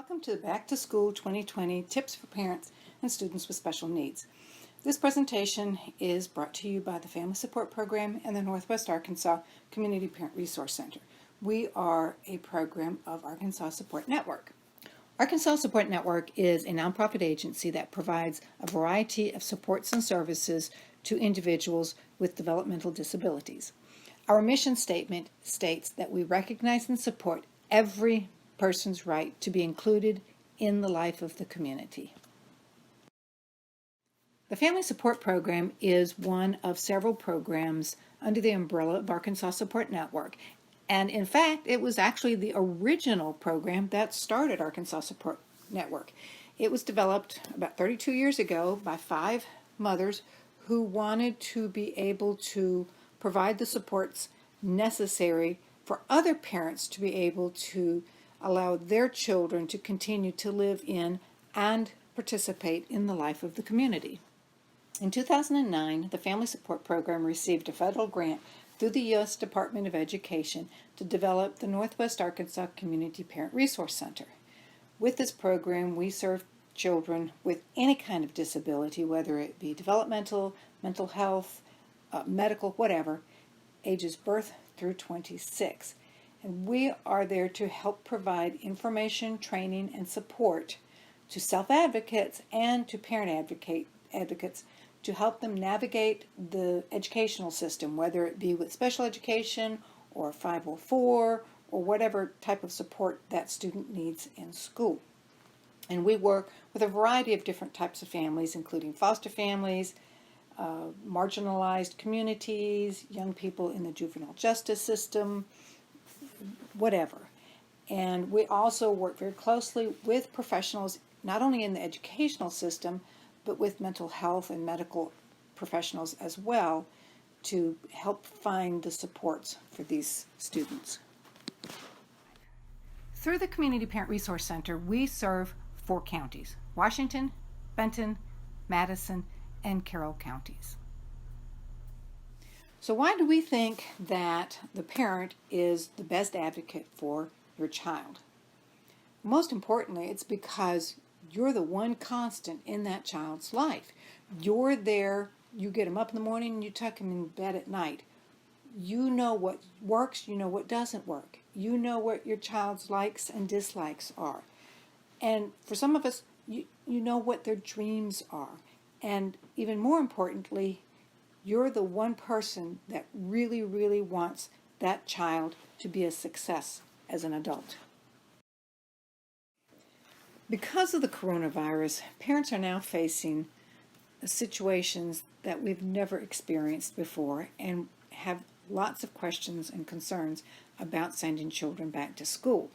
Welcome to Back to School 2020 Tips for Parents and Students with Special Needs. This presentation is brought to you by the Family Support Program and the Northwest Arkansas Community Parent Resource Center. We are a program of Arkansas Support Network. Arkansas Support Network is a nonprofit agency that provides a variety of supports and services to individuals with developmental disabilities. Our mission statement states that we recognize and support every person's right to be included in the life of the community. The Family Support Program is one of several programs under the umbrella of Arkansas Support Network. And in fact, it was actually the original program that started Arkansas Support Network. It was developed about 32 years ago by 5 mothers who wanted to be able to provide the supports necessary for other parents to be able to allow their children to continue to live in and participate in the life of the community. In 2009, the Family Support Program received a federal grant through the U.S. Department of Education to develop the Northwest Arkansas Community Parent Resource Center. With this program, we serve children with any kind of disability, whether it be developmental, mental health, medical, whatever, ages birth through 26. And we are there to help provide information, training, and support to self-advocates and to parent advocates to help them navigate the educational system, whether it be with special education or 504 or whatever type of support that student needs in school. And we work with a variety of different types of families, including foster families, marginalized communities, young people in the juvenile justice system, whatever. And we also work very closely with professionals, not only in the educational system, but with mental health and medical professionals as well, to help find the supports for these students. Through the Community Parent Resource Center, we serve 4 counties: Washington, Benton, Madison, and Carroll counties. So why do we think that the parent is the best advocate for your child? Most importantly, it's because you're the one constant in that child's life. You're there, you get them up in the morning and you tuck them in bed at night. You know what works, you know what doesn't work. You know what your child's likes and dislikes are. And for some of us, you know what their dreams are. And even more importantly, you're the one person that really, really wants that child to be a success as an adult. Because of the coronavirus, parents are now facing situations that we've never experienced before and have lots of questions and concerns about sending children back to school.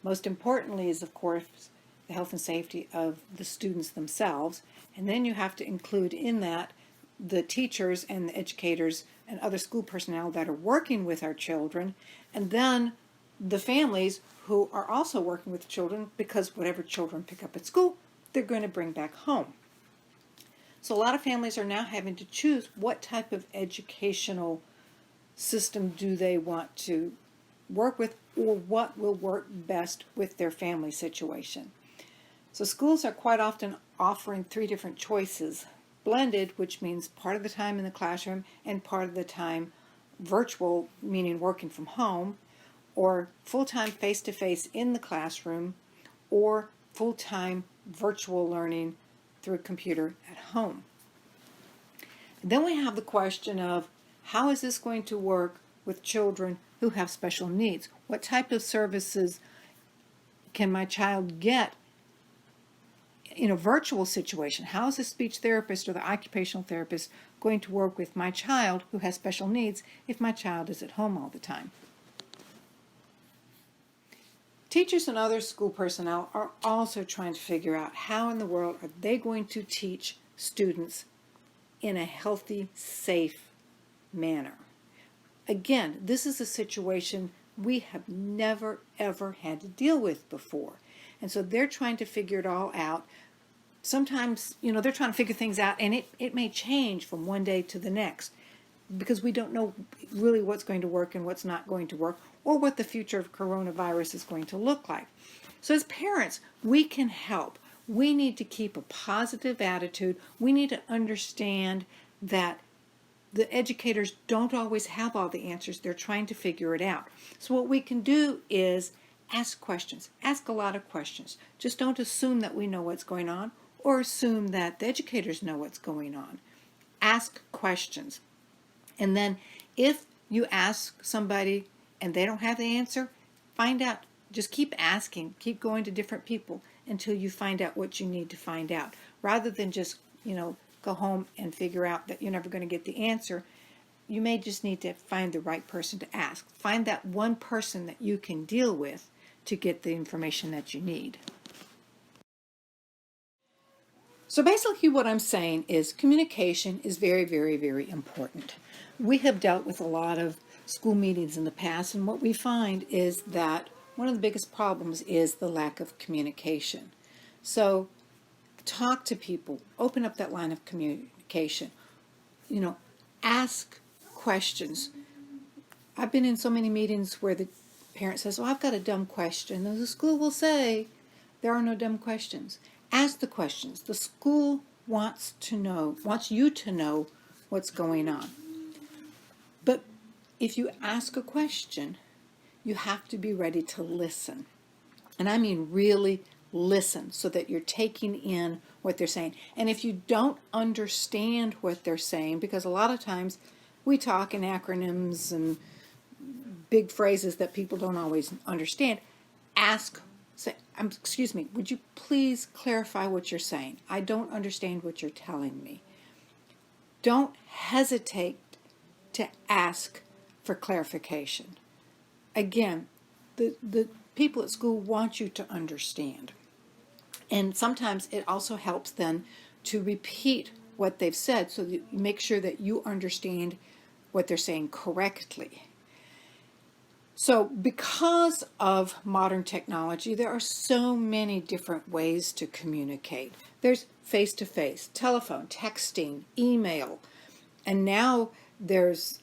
Most importantly is, of course, the health and safety of the students themselves, and then you have to include in that the teachers and the educators and other school personnel that are working with our children, and then the families who are also working with children, because whatever children pick up at school, they're going to bring back home. So a lot of families are now having to choose what type of educational system do they want to work with, or what will work best with their family situation. So schools are quite often offering 3 different choices: blended, which means part of the time in the classroom and part of the time virtual, meaning working from home, or full-time face-to-face in the classroom, or full-time virtual learning through a computer at home. And then we have the question of, how is this going to work with children who have special needs? What type of services can my child get in a virtual situation? How is the speech therapist or the occupational therapist going to work with my child who has special needs if my child is at home all the time? Teachers and other school personnel are also trying to figure out how in the world are they going to teach students in a healthy, safe manner. Again, this is a situation we have never, ever had to deal with before. And so they're trying to figure it all out. Sometimes, they're trying to figure things out, and it may change from one day to the next, because we don't know really what's going to work and what's not going to work, or what the future of coronavirus is going to look like. So as parents, we can help. We need to keep a positive attitude. We need to understand that the educators don't always have all the answers. They're trying to figure it out. So what we can do is ask questions. Ask a lot of questions. Just don't assume that we know what's going on or assume that the educators know what's going on. Ask questions. And then if you ask somebody and they don't have the answer, find out. Just keep asking. Keep going to different people until you find out what you need to find out. Rather than just, go home and figure out that you're never going to get the answer, you may just need to find the right person to ask. Find that one person that you can deal with to get the information that you need. So basically what I'm saying is communication is very, very, very important. We have dealt with a lot of school meetings in the past, and what we find is that one of the biggest problems is the lack of communication. So talk to people, open up that line of communication, ask questions. I've been in so many meetings where the parent says, "Oh, I've got a dumb question." And the school will say, "There are no dumb questions." Ask the questions. The school wants you to know what's going on. But if you ask a question, you have to be ready to listen. And I mean really listen so that you're taking in what they're saying. And if you don't understand what they're saying, because a lot of times we talk in acronyms and big phrases that people don't always understand, excuse me, would you please clarify what you're saying? I don't understand what you're telling me. Don't hesitate to ask for clarification. Again, the people at school want you to understand. And sometimes it also helps then to repeat what they've said so that you make sure that you understand what they're saying correctly. So because of modern technology, there are so many different ways to communicate. There's face-to-face, telephone, texting, email, and now there's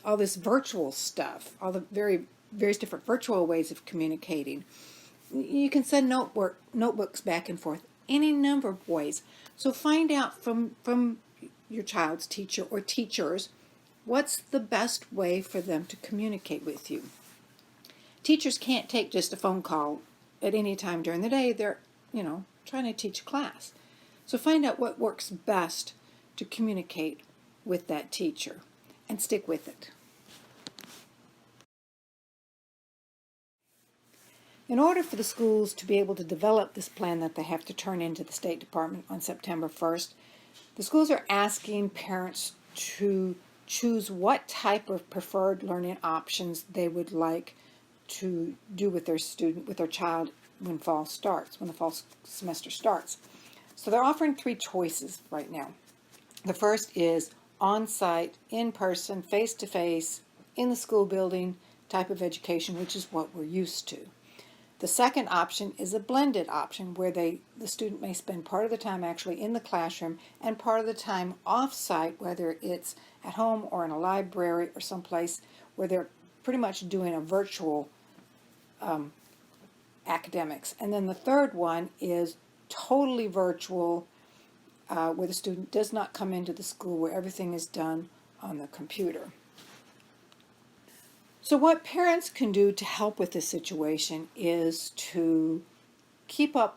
all this virtual stuff, all the various different virtual ways of communicating. You can send notebooks back and forth, any number of ways. So find out from your child's teacher or teachers what's the best way for them to communicate with you. Teachers can't take just a phone call at any time during the day. They're, trying to teach a class. So find out what works best to communicate with that teacher and stick with it. In order for the schools to be able to develop this plan that they have to turn into the State Department on September 1st, the schools are asking parents to choose what type of preferred learning options they would like to do with their child when the fall semester starts. So they're offering 3 choices right now. The first is on-site, in-person, face-to-face, in the school building type of education, which is what we're used to. The second option is a blended option where the student may spend part of the time actually in the classroom and part of the time off-site, whether it's at home or in a library or someplace where they're pretty much doing a virtual academics. And then the third one is totally virtual, where the student does not come into the school, where everything is done on the computer. So what parents can do to help with this situation is to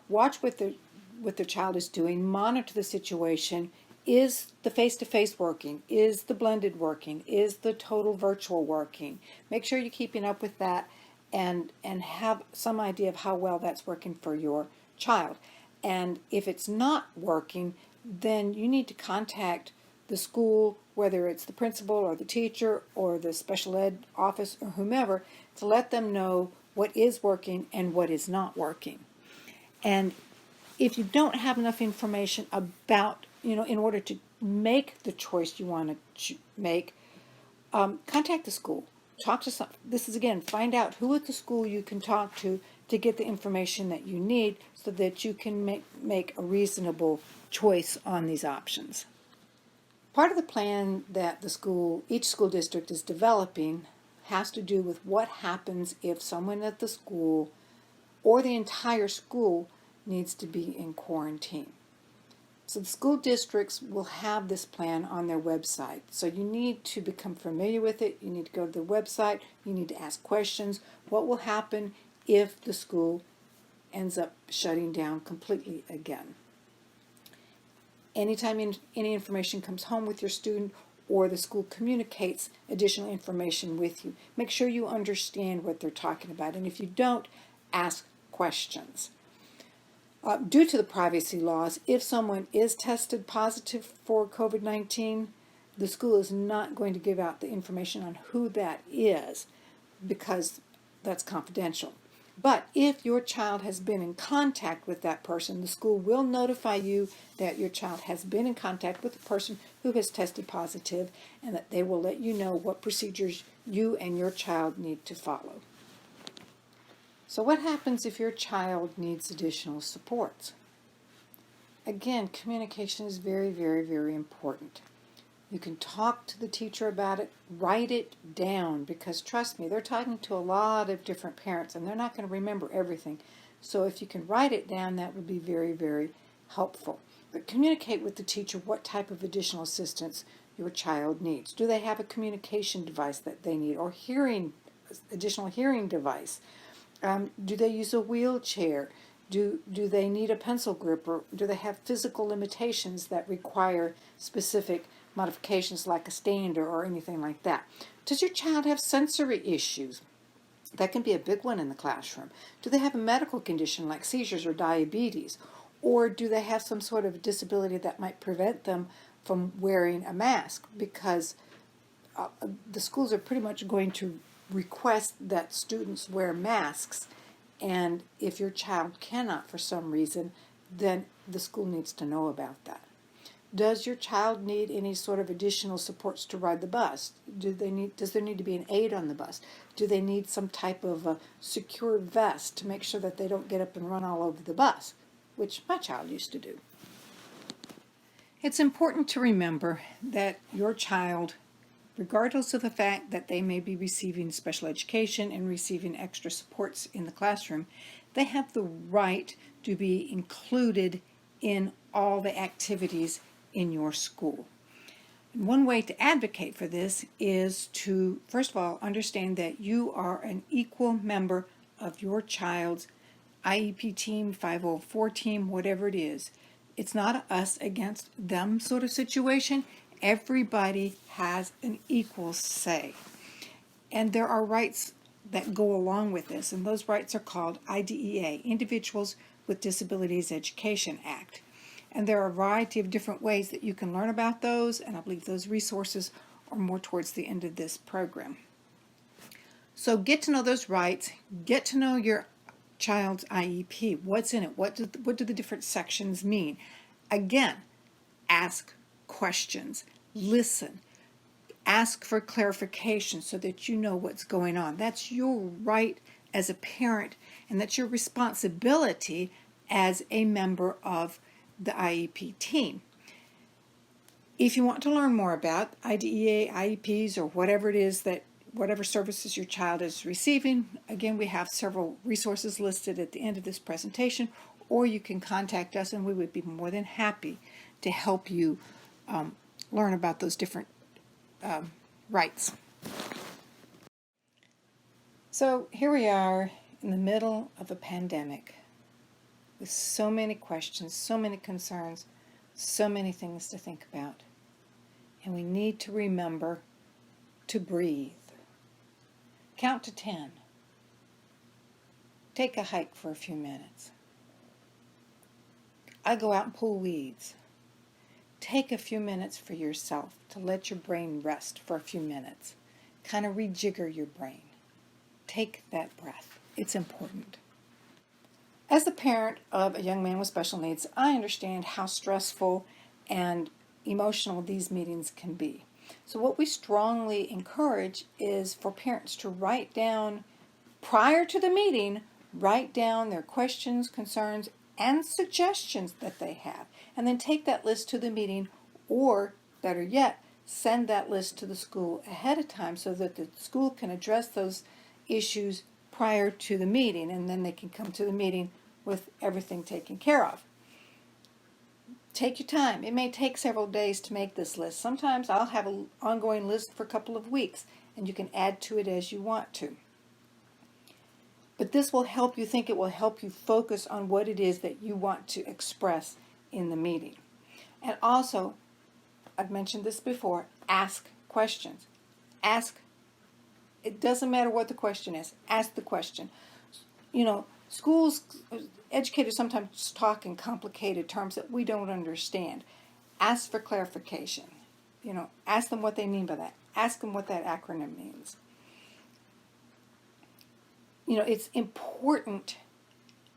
watch what their child is doing, monitor the situation. Is the face-to-face working? Is the blended working? Is the total virtual working? Make sure you're keeping up with that and have some idea of how well that's working for your child. And if it's not working, then you need to contact the school, whether it's the principal or the teacher or the special ed office or whomever, to let them know what is working and what is not working. And if you don't have enough information about, in order to make the choice you want to make, contact the school. Find out who at the school you can talk to get the information that you need so that you can make a reasonable choice on these options. Part of the plan that each school district is developing has to do with what happens if someone at the school or the entire school needs to be in quarantine. So the school districts will have this plan on their website. So you need to become familiar with it. You need to go to the website. You need to ask questions. What will happen if the school ends up shutting down completely again? Anytime any information comes home with your student or the school communicates additional information with you, make sure you understand what they're talking about. And if you don't, ask questions. Due to the privacy laws, if someone is tested positive for COVID-19, the school is not going to give out the information on who that is because that's confidential. But if your child has been in contact with that person, the school will notify you that your child has been in contact with the person who has tested positive, and that they will let you know what procedures you and your child need to follow. So what happens if your child needs additional supports? Again, communication is very, very, very important. You can talk to the teacher about it, write it down, because trust me, they're talking to a lot of different parents and they're not going to remember everything. So if you can write it down, that would be very, very helpful. But communicate with the teacher what type of additional assistance your child needs. Do they have a communication device that they need, or additional hearing device? Do they use a wheelchair? Do they need a pencil grip, or do they have physical limitations that require specific modifications like a stander or anything like that? Does your child have sensory issues? That can be a big one in the classroom. Do they have a medical condition like seizures or diabetes? Or do they have some sort of disability that might prevent them from wearing a mask? Because the schools are pretty much going to request that students wear masks, and if your child cannot for some reason, then the school needs to know about that. Does your child need any sort of additional supports to ride the bus? Does there need to be an aide on the bus? Do they need some type of a secure vest to make sure that they don't get up and run all over the bus, which my child used to do? It's important to remember that your child, regardless of the fact that they may be receiving special education and receiving extra supports in the classroom, they have the right to be included in all the activities in your school. And one way to advocate for this is to, first of all, understand that you are an equal member of your child's IEP team, 504 team, whatever it is. It's not a us against them sort of situation. Everybody has an equal say. And there are rights that go along with this, and those rights are called IDEA, Individuals with Disabilities Education Act. And there are a variety of different ways that you can learn about those, and I believe those resources are more towards the end of this program. So get to know those rights, get to know your child's IEP. What's in it? What do the different sections mean? Again, ask questions, listen, ask for clarification so that you know what's going on. That's your right as a parent, and that's your responsibility as a member of the IEP team. If you want to learn more about IDEA, IEPs, or whatever it is whatever services your child is receiving, again, we have several resources listed at the end of this presentation, or you can contact us and we would be more than happy to help you learn about those different rights. So here we are in the middle of a pandemic with so many questions, so many concerns, so many things to think about. And we need to remember to breathe. Count to 10. Take a hike for a few minutes. I go out and pull weeds. Take a few minutes for yourself to let your brain rest for a few minutes. Kind of rejigger your brain. Take that breath. It's important. As the parent of a young man with special needs, I understand how stressful and emotional these meetings can be. So what we strongly encourage is for parents to write down, prior to the meeting, write down their questions, concerns, and suggestions that they have, and then take that list to the meeting, or better yet, send that list to the school ahead of time so that the school can address those issues prior to the meeting, and then they can come to the meeting with everything taken care of. Take your time. It may take several days to make this list. Sometimes I'll have an ongoing list for a couple of weeks, and you can add to it as you want to. But this will help you think. It will help you focus on what it is that you want to express in the meeting. And also, I've mentioned this before, ask questions. Ask. It doesn't matter what the question is. Ask the question. You know, schools, educators sometimes talk in complicated terms that we don't understand. Ask for clarification. You know, ask them what they mean by that. Ask them what that acronym means. You know, it's important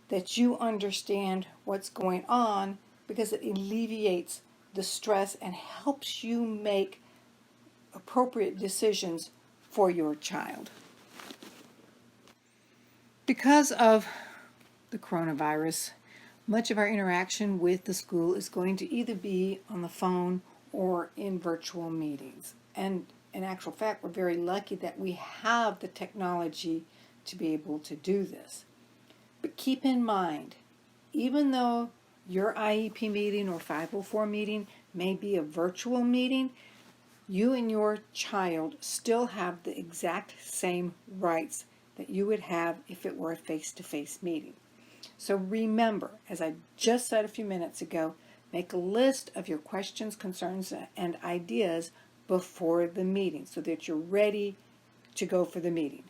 that you understand what's going on because it alleviates the stress and helps you make appropriate decisions for your child. Because of the coronavirus, much of our interaction with the school is going to either be on the phone or in virtual meetings. And in actual fact, we're very lucky that we have the technology to be able to do this. But keep in mind, even though your IEP meeting or 504 meeting may be a virtual meeting, you and your child still have the exact same rights that you would have if it were a face-to-face meeting. So remember, as I just said a few minutes ago, make a list of your questions, concerns, and ideas before the meeting so that you're ready to go for the meeting.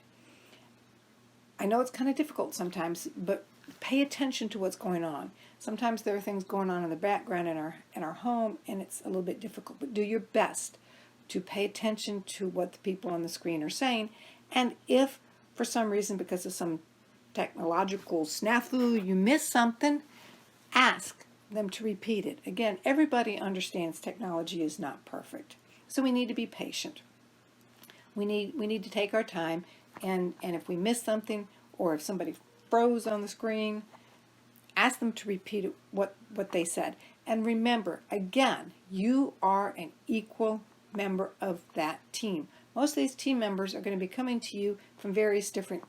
I know it's kind of difficult sometimes, but pay attention to what's going on. Sometimes there are things going on in the background in our home, and it's a little bit difficult, but do your best to pay attention to what the people on the screen are saying. And if for some reason, because of some technological snafu, you miss something, ask them to repeat it. Again, everybody understands technology is not perfect, so we need to be patient. We need to take our time, and if we miss something or if somebody froze on the screen, ask them to repeat what they said. And remember, again, you are an equal member of that team. Most of these team members are going to be coming to you from various different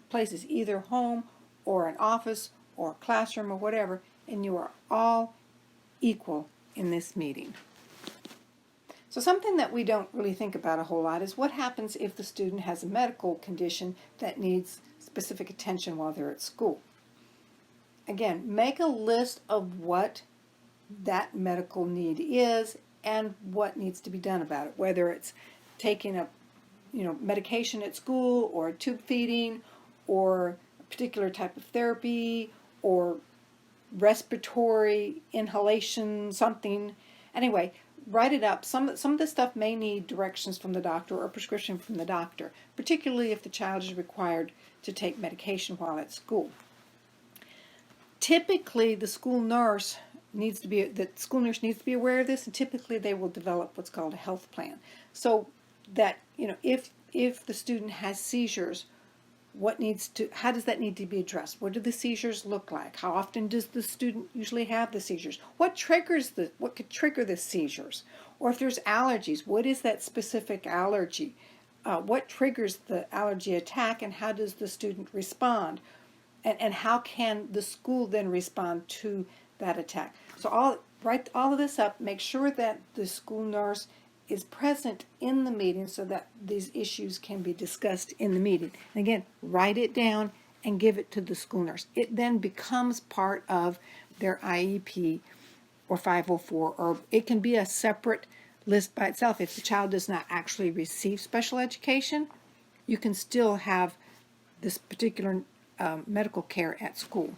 places, either home or an office or a classroom or whatever, and you are all equal in this meeting. So something that we don't really think about a whole lot is what happens if the student has a medical condition that needs specific attention while they're at school. Again, make a list of what that medical need is and what needs to be done about it, whether it's taking a medication at school or tube feeding or a particular type of therapy or respiratory inhalation, something. Anyway, write it up. Some of this stuff may need directions from the doctor or a prescription from the doctor, particularly if the child is required to take medication while at school. Typically, the school nurse needs to be aware of this, and typically they will develop what's called a health plan. So that, if the student has seizures, how does that need to be addressed? What do the seizures look like? How often does the student usually have the seizures? What could trigger the seizures? Or if there's allergies, what is that specific allergy? What triggers the allergy attack, and how does the student respond? And how can the school then respond to that attack? So write all of this up. Make sure that the school nurse is present in the meeting so that these issues can be discussed in the meeting. And again, write it down and give it to the school nurse. It then becomes part of their IEP or 504, or it can be a separate list by itself. If the child does not actually receive special education, you can still have this particular medical care at school.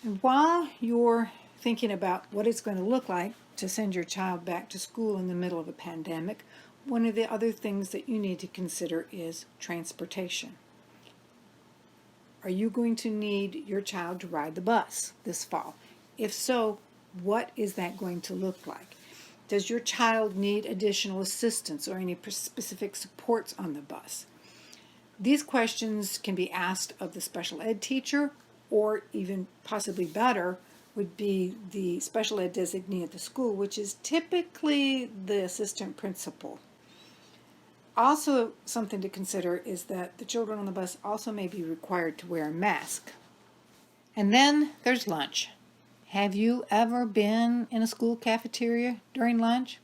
And while you're thinking about what it's going to look like to send your child back to school in the middle of a pandemic, one of the other things that you need to consider is transportation. Are you going to need your child to ride the bus this fall? If so, what is that going to look like? Does your child need additional assistance or any specific supports on the bus? These questions can be asked of the special ed teacher, or even possibly better would be the special ed designee at the school, which is typically the assistant principal. Also, something to consider is that the children on the bus also may be required to wear a mask. And then there's lunch. Have you ever been in a school cafeteria during lunch?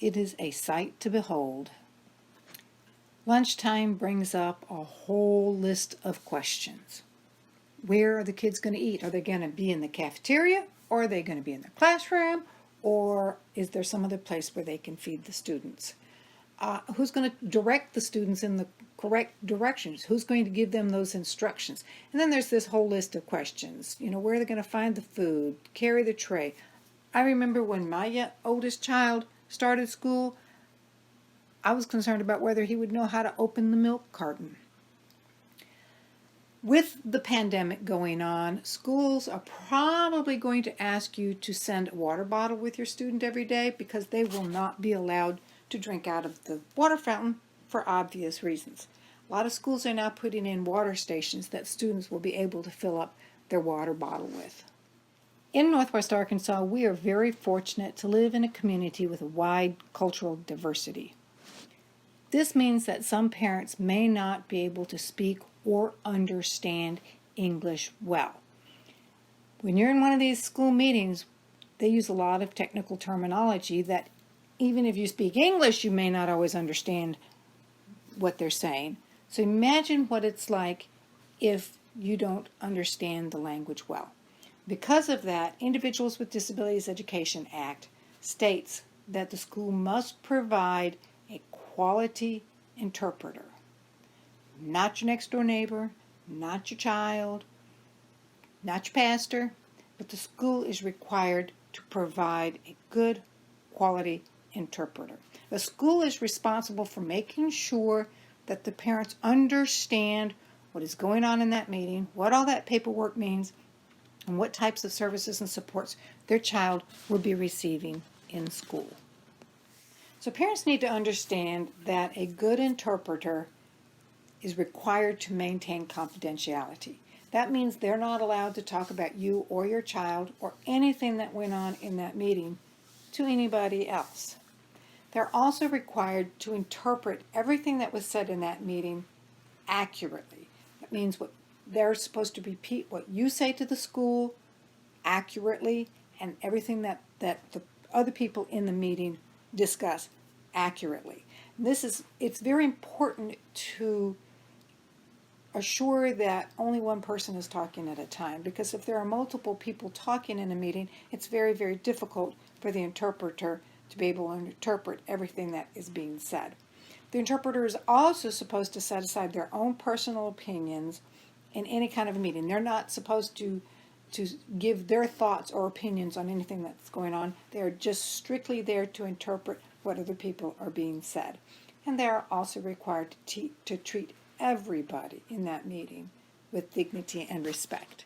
It is a sight to behold. Lunchtime brings up a whole list of questions. Where are the kids going to eat? Are they going to be in the cafeteria, or are they going to be in the classroom, or is there some other place where they can feed the students? Who's going to direct the students in the correct directions? Who's going to give them those instructions? And then there's this whole list of questions. Where are they going to find the food? Carry the tray? I remember when my oldest child started school, I was concerned about whether he would know how to open the milk carton. With the pandemic going on, schools are probably going to ask you to send a water bottle with your student every day because they will not be allowed to drink out of the water fountain for obvious reasons. A lot of schools are now putting in water stations that students will be able to fill up their water bottle with. In Northwest Arkansas, we are very fortunate to live in a community with a wide cultural diversity. This means that some parents may not be able to speak or understand English well. When you're in one of these school meetings, they use a lot of technical terminology that even if you speak English, you may not always understand what they're saying. So imagine what it's like if you don't understand the language well. Because of that, Individuals with Disabilities Education Act states that the school must provide a quality interpreter. Not your next door neighbor, not your child, not your pastor, but the school is required to provide a good quality interpreter. The school is responsible for making sure that the parents understand what is going on in that meeting, what all that paperwork means, and what types of services and supports their child will be receiving in school. So parents need to understand that a good interpreter is required to maintain confidentiality. That means they're not allowed to talk about you or your child or anything that went on in that meeting to anybody else. They're also required to interpret everything that was said in that meeting accurately. That means they're supposed to repeat what you say to the school accurately, and everything that the other people in the meeting discuss accurately. It's very important to assure that only one person is talking at a time, because if there are multiple people talking in a meeting, it's very, very difficult for the interpreter to be able to interpret everything that is being said. The interpreter is also supposed to set aside their own personal opinions in any kind of a meeting. They're not supposed to give their thoughts or opinions on anything that's going on. They're just strictly there to interpret what other people are being said. And they are also required to treat everybody in that meeting with dignity and respect.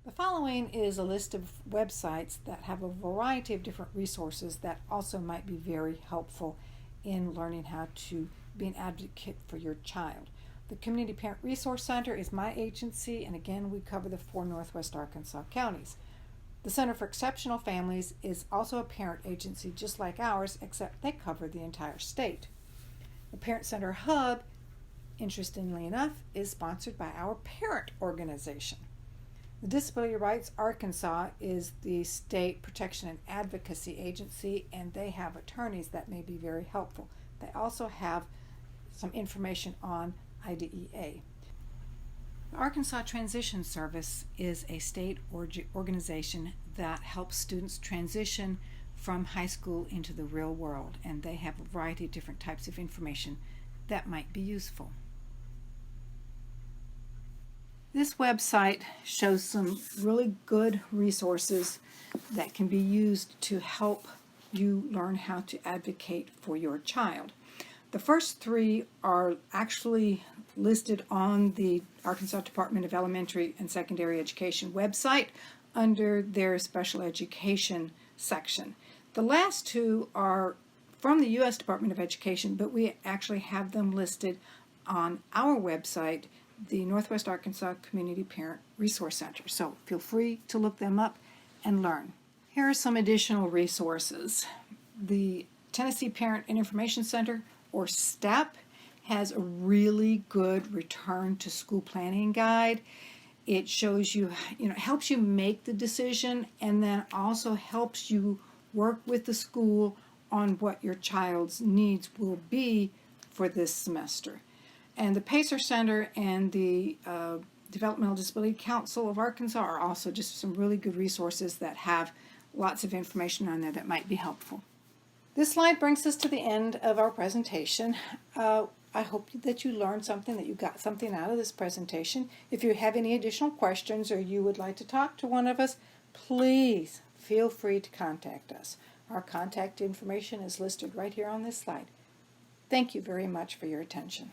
The following is a list of websites that have a variety of different resources that also might be very helpful in learning how to be an advocate for your child. The Community Parent Resource Center is my agency, and again, we cover the 4 Northwest Arkansas counties. The Center for Exceptional Families is also a parent agency just like ours, except they cover the entire state. The Parent Center Hub, interestingly enough, is sponsored by our parent organization. The Disability Rights Arkansas is the state protection and advocacy agency, and they have attorneys that may be very helpful. They also have some information on IDEA. The Arkansas Transition Service is a state organization that helps students transition from high school into the real world, and they have a variety of different types of information that might be useful. This website shows some really good resources that can be used to help you learn how to advocate for your child. The first 3 are actually listed on the Arkansas Department of Elementary and Secondary Education website under their special education section. The last 2 are from the U.S. Department of Education, but we actually have them listed on our website, the Northwest Arkansas Community Parent Resource Center. So feel free to look them up and learn. Here are some additional resources. The Tennessee Parent and Information Center or STEP has a really good return to school planning guide. It shows you, helps you make the decision, and then also helps you work with the school on what your child's needs will be for this semester. And the Pacer Center and the Developmental Disability Council of Arkansas are also just some really good resources that have lots of information on there that might be helpful. This slide brings us to the end of our presentation. I hope that you learned something, that you got something out of this presentation. If you have any additional questions or you would like to talk to one of us, please feel free to contact us. Our contact information is listed right here on this slide. Thank you very much for your attention.